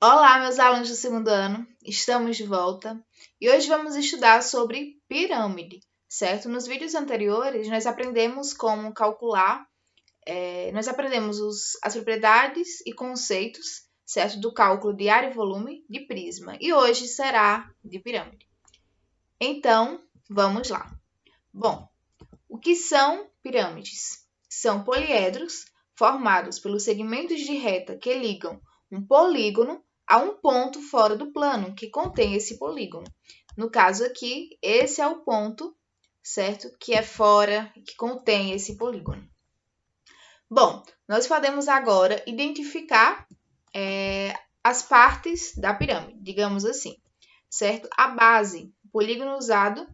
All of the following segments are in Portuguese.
Olá, meus alunos do segundo ano, estamos de volta e hoje vamos estudar sobre pirâmide, certo? Nos vídeos anteriores, nós aprendemos como calcular, nós aprendemos as propriedades e conceitos, certo? Do cálculo de área e volume de prisma e hoje será de pirâmide. Então, vamos lá. Bom, o que são pirâmides? São poliedros formados pelos segmentos de reta que ligam um polígono a um ponto fora do plano que contém esse polígono. No caso aqui, esse é o ponto, certo? Que é fora, que contém esse polígono. Bom, nós podemos agora identificar as partes da pirâmide, digamos assim, certo? A base, o polígono usado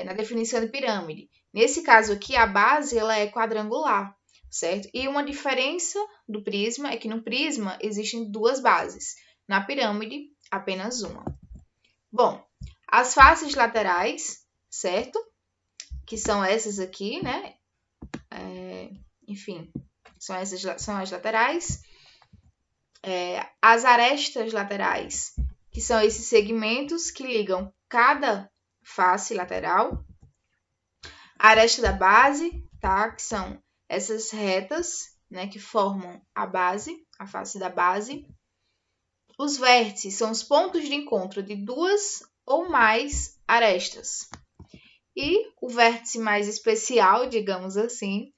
na definição de pirâmide. Nesse caso aqui, a base ela é quadrangular, certo? E uma diferença do prisma é que no prisma existem duas bases, na pirâmide, apenas uma. Bom, as faces laterais, certo? Que são essas aqui, né? Enfim, são as laterais. As arestas laterais, que são esses segmentos que ligam cada face lateral. A aresta da base, tá? Que são essas retas, né? Que formam a base, a face da base. Os vértices são os pontos de encontro de duas ou mais arestas. E o vértice mais especial, digamos assim,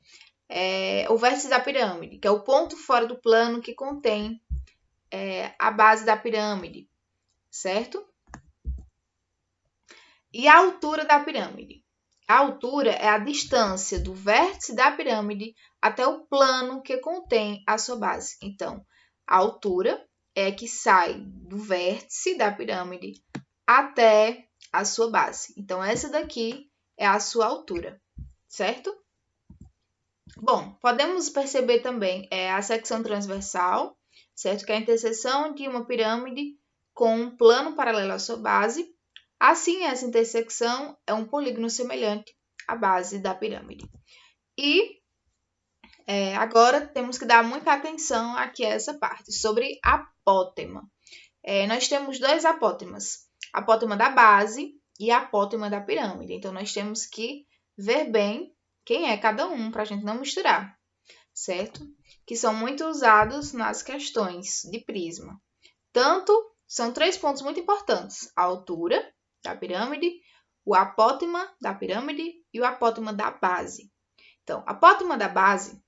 é o vértice da pirâmide, que é o ponto fora do plano que contém a base da pirâmide, certo? E a altura da pirâmide. A altura é a distância do vértice da pirâmide até o plano que contém a sua base. Então, a altura é que sai do vértice da pirâmide até a sua base. Então, essa daqui é a sua altura, certo? Bom, podemos perceber também a secção transversal, certo? Que é a interseção de uma pirâmide com um plano paralelo à sua base. Assim, essa intersecção é um polígono semelhante à base da pirâmide. E agora temos que dar muita atenção aqui a essa parte, sobre apótema. Nós temos dois apótemas, apótema da base e apótema da pirâmide. Então, nós temos que ver bem quem é cada um para a gente não misturar, certo? Que são muito usados nas questões de prisma. São três pontos muito importantes: a altura da pirâmide, o apótema da pirâmide e o apótema da base. Então, a apótema da base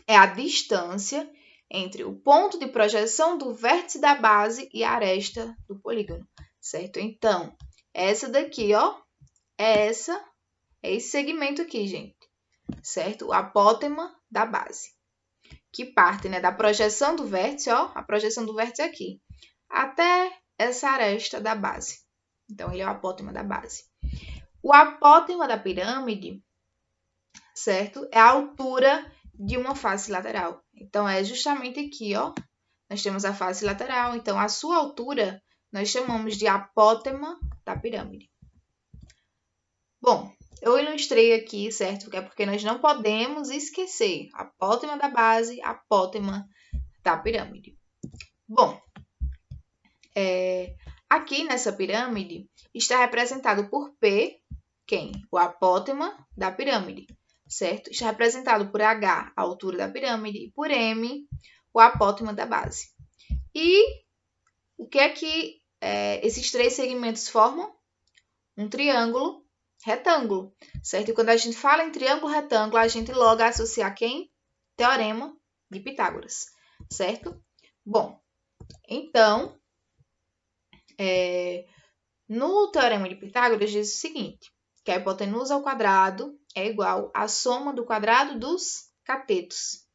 é a distância entre o ponto de projeção do vértice da base e a aresta do polígono, certo? Então, essa daqui, ó, é esse segmento aqui, gente, certo? O apótema da base, que parte, né, da projeção do vértice, ó, a projeção do vértice aqui, até essa aresta da base. Então, ele é o apótema da base. O apótema da pirâmide, certo? É a altura de uma face lateral. Então, é justamente aqui, ó. Nós temos a face lateral. Então, a sua altura nós chamamos de apótema da pirâmide. Bom, eu ilustrei aqui, certo? Porque nós não podemos esquecer apótema da base, apótema da pirâmide. Bom, aqui nessa pirâmide está representado por P, quem? O apótema da pirâmide, certo? Está representado por H, a altura da pirâmide, e por M, o apótema da base. E o que é que esses três segmentos formam? Um triângulo retângulo, certo? E quando a gente fala em triângulo retângulo, a gente logo associa quem? Teorema de Pitágoras, certo? Bom, então, no Teorema de Pitágoras diz o seguinte, que a hipotenusa ao quadrado é igual à soma do quadrado dos catetos,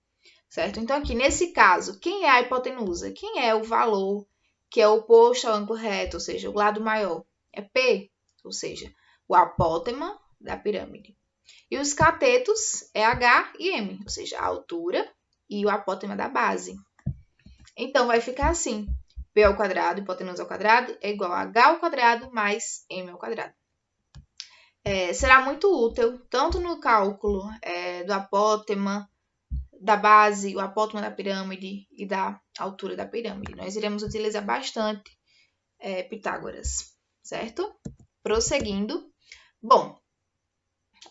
certo? Então, aqui, nesse caso, quem é a hipotenusa? Quem é o valor que é oposto ao ângulo reto, ou seja, o lado maior? É P, ou seja, o apótema da pirâmide. E os catetos é H e M, ou seja, a altura e o apótema da base. Então, vai ficar assim. P ao quadrado, hipotenusa ao quadrado, é igual a H ao quadrado mais M ao quadrado. Será muito útil, tanto no cálculo do apótema da base, o apótema da pirâmide e da altura da pirâmide. Nós iremos utilizar bastante Pitágoras, certo? Prosseguindo. Bom,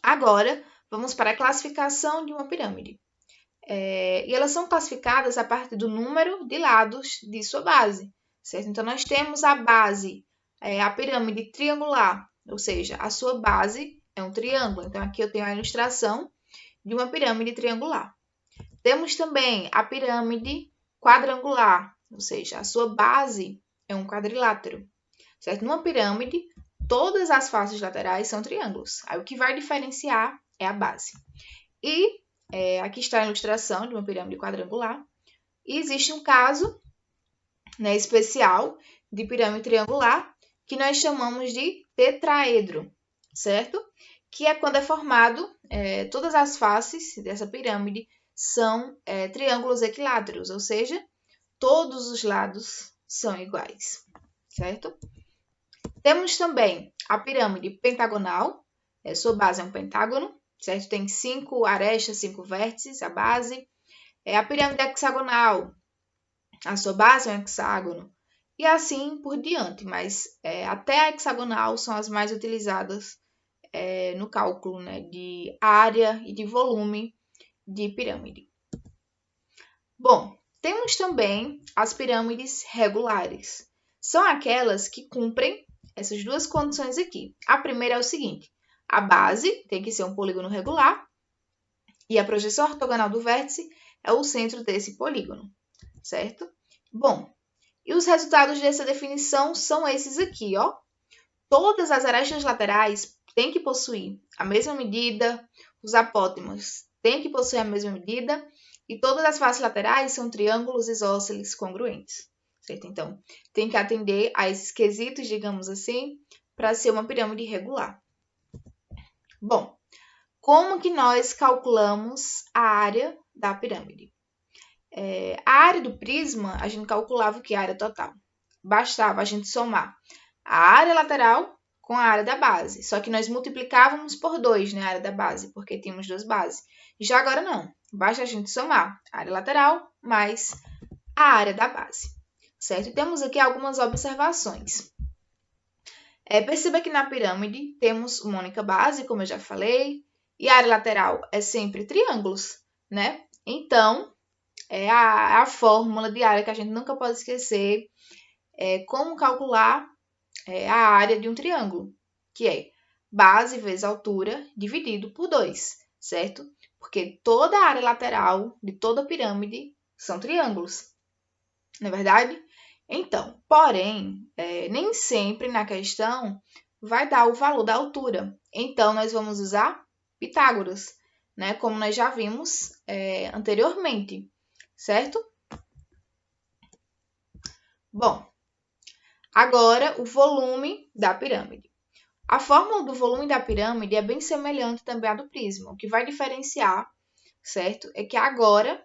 agora vamos para a classificação de uma pirâmide. E elas são classificadas a partir do número de lados de sua base, certo? Então, nós temos a base, a pirâmide triangular, ou seja, a sua base é um triângulo. Então, aqui eu tenho a ilustração de uma pirâmide triangular. Temos também a pirâmide quadrangular, ou seja, a sua base é um quadrilátero, certo? Numa pirâmide, todas as faces laterais são triângulos. Aí, o que vai diferenciar é a base. E aqui está a ilustração de uma pirâmide quadrangular. E existe um caso, né, especial de pirâmide triangular que nós chamamos de tetraedro, certo? Que é quando é formado, todas as faces dessa pirâmide são triângulos equiláteros, ou seja, todos os lados são iguais, certo? Temos também a pirâmide pentagonal, sua base é um pentágono, certo? Tem 5 arestas, 5 vértices, a base. A pirâmide hexagonal, a sua base é um hexágono. E assim por diante, mas até a hexagonal são as mais utilizadas no cálculo, né, de área e de volume de pirâmide. Bom, temos também as pirâmides regulares. São aquelas que cumprem essas duas condições aqui. A primeira é o seguinte: a base tem que ser um polígono regular e a projeção ortogonal do vértice é o centro desse polígono, certo? Bom, e os resultados dessa definição são esses aqui, ó. Todas as arestas laterais têm que possuir a mesma medida, os apótemas têm que possuir a mesma medida e todas as faces laterais são triângulos isósceles congruentes, certo? Então, tem que atender a esses quesitos, digamos assim, para ser uma pirâmide regular. Bom, como que nós calculamos a área da pirâmide? A área do prisma, a gente calculava o que? A área total. Bastava a gente somar a área lateral com a área da base. Só que nós multiplicávamos por 2, né, a área da base, porque tínhamos 2 bases. Já agora não. Basta a gente somar a área lateral mais a área da base, certo? E temos aqui algumas observações. Perceba que na pirâmide temos uma única base, como eu já falei, e a área lateral é sempre triângulos, né? Então, é a fórmula de área que a gente nunca pode esquecer como calcular a área de um triângulo, que é base vezes altura dividido por 2, certo? Porque toda a área lateral de toda a pirâmide são triângulos, não é verdade? Então, porém, nem sempre na questão vai dar o valor da altura. Então, nós vamos usar Pitágoras, né? Como nós já vimos anteriormente, certo? Bom, agora o volume da pirâmide. A fórmula do volume da pirâmide é bem semelhante também à do prisma. O que vai diferenciar, certo? É que agora,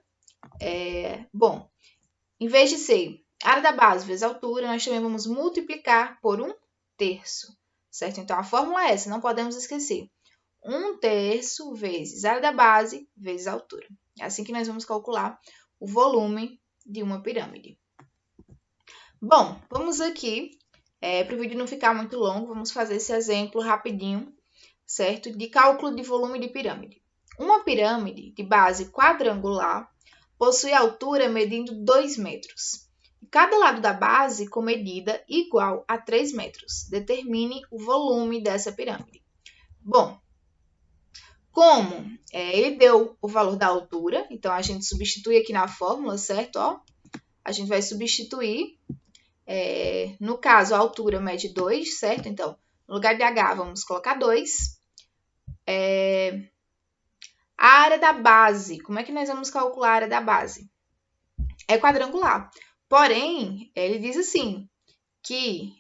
em vez de ser área da base vezes altura, nós também vamos multiplicar por 1/3, certo? Então, a fórmula é essa, não podemos esquecer. 1/3 vezes área da base vezes altura. É assim que nós vamos calcular o volume de uma pirâmide. Bom, vamos aqui, para o vídeo não ficar muito longo, vamos fazer esse exemplo rapidinho, certo? De cálculo de volume de pirâmide. Uma pirâmide de base quadrangular possui altura medindo 2 metros. Cada lado da base com medida igual a 3 metros. Determine o volume dessa pirâmide. Bom, como ele deu o valor da altura, então a gente substitui aqui na fórmula, certo? Ó, a gente vai substituir, no caso, a altura mede 2, certo? Então, no lugar de H, vamos colocar 2. A área da base, como é que nós vamos calcular a área da base? É quadrangular. Porém, ele diz assim, que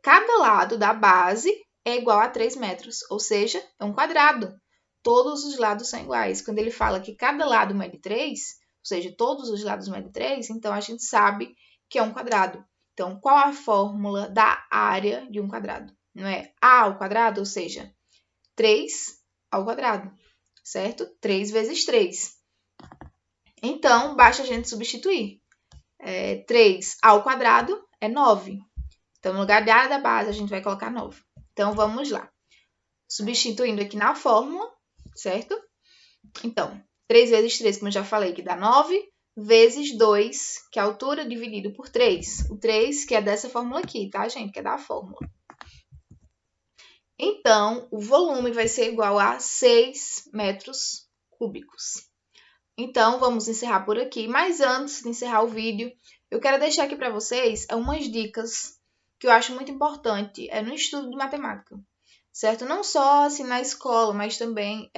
cada lado da base é igual a 3 metros, ou seja, é um quadrado. Todos os lados são iguais. Quando ele fala que cada lado mede 3, ou seja, todos os lados medem 3, então a gente sabe que é um quadrado. Então, qual a fórmula da área de um quadrado? Não é A ao quadrado, ou seja, 3 ao quadrado, certo? 3 vezes 3. Então, basta a gente substituir. 3 ao quadrado é 9. Então, no lugar da área da base, a gente vai colocar 9. Então, vamos lá. Substituindo aqui na fórmula, certo? Então, 3 vezes 3, como eu já falei, que dá 9, vezes 2, que é a altura dividido por 3. O 3, que é dessa fórmula aqui, tá, gente? Que é da fórmula. Então, o volume vai ser igual a 6 metros cúbicos. Então, vamos encerrar por aqui. Mas antes de encerrar o vídeo, eu quero deixar aqui para vocês umas dicas que eu acho muito importante no estudo de matemática, certo? Não só assim na escola, mas também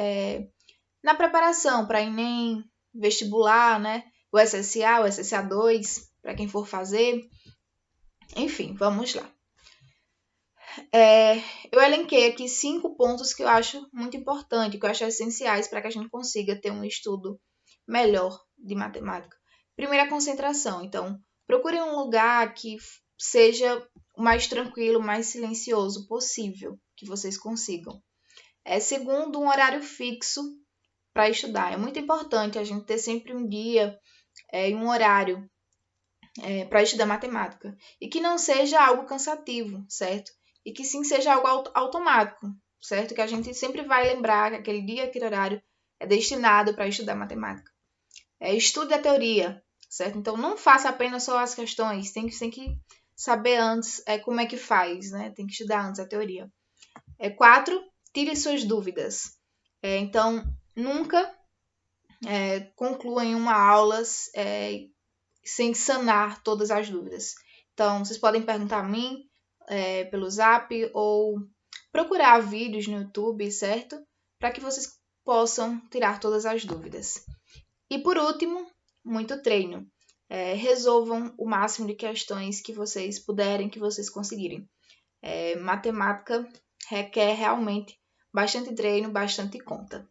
na preparação para Enem, vestibular, né? O SSA, o SSA2, para quem for fazer. Enfim, vamos lá. Eu elenquei aqui 5 pontos que eu acho muito importante, que eu acho essenciais para que a gente consiga ter um estudo melhor de matemática. Primeiro, a concentração. Então, procure um lugar que seja o mais tranquilo, o mais silencioso possível, que vocês consigam. Segundo, um horário fixo para estudar. É muito importante a gente ter sempre um dia e um horário para estudar matemática. E que não seja algo cansativo, certo? E que sim seja algo automático, certo? Que a gente sempre vai lembrar que aquele dia, aquele horário é destinado para estudar matemática. Estude a teoria, certo? Então, não faça apenas só as questões, tem que saber antes como é que faz, né? Tem que estudar antes a teoria. 4, tire suas dúvidas. Então, nunca conclua em uma aula sem sanar todas as dúvidas. Então, vocês podem perguntar a mim pelo Zap ou procurar vídeos no YouTube, certo? Para que vocês possam tirar todas as dúvidas. E por último, muito treino. Resolvam o máximo de questões que vocês puderem, que vocês conseguirem. Matemática requer realmente bastante treino, bastante conta.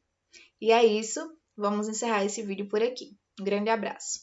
E é isso. Vamos encerrar esse vídeo por aqui. Um grande abraço.